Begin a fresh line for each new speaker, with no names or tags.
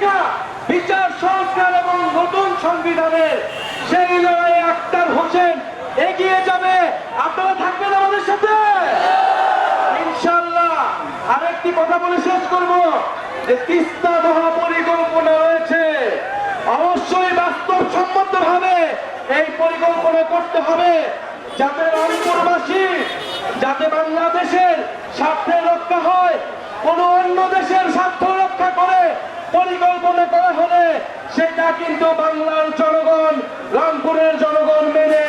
ভূমিকা বিচার সংস্কার এবং নতুন সংবিধানের সেই লড়াইয়ে আক্তার হোসেন এগিয়ে যাবে। আপনারা থাকবেন আমাদের সাথে ইনশাআল্লাহ। আরেকটি কথা বলে শেষ করব যে তিস্তা মহাপরিকল্পনা রয়েছে, অবশ্যই বাস্তবসম্মত ভাবে এই পরিকল্পনা করতে হবে যাতে রংপুরবাসী, যাতে বাংলাদেশের স্বার্থে রক্ষা হয়। কোন অন্য দেশের স্বার্থ রক্ষা করে পরিকল্পনা করা হলে সেটা কিন্তু বাংলার জনগণ, রংপুরের জনগণ মেনে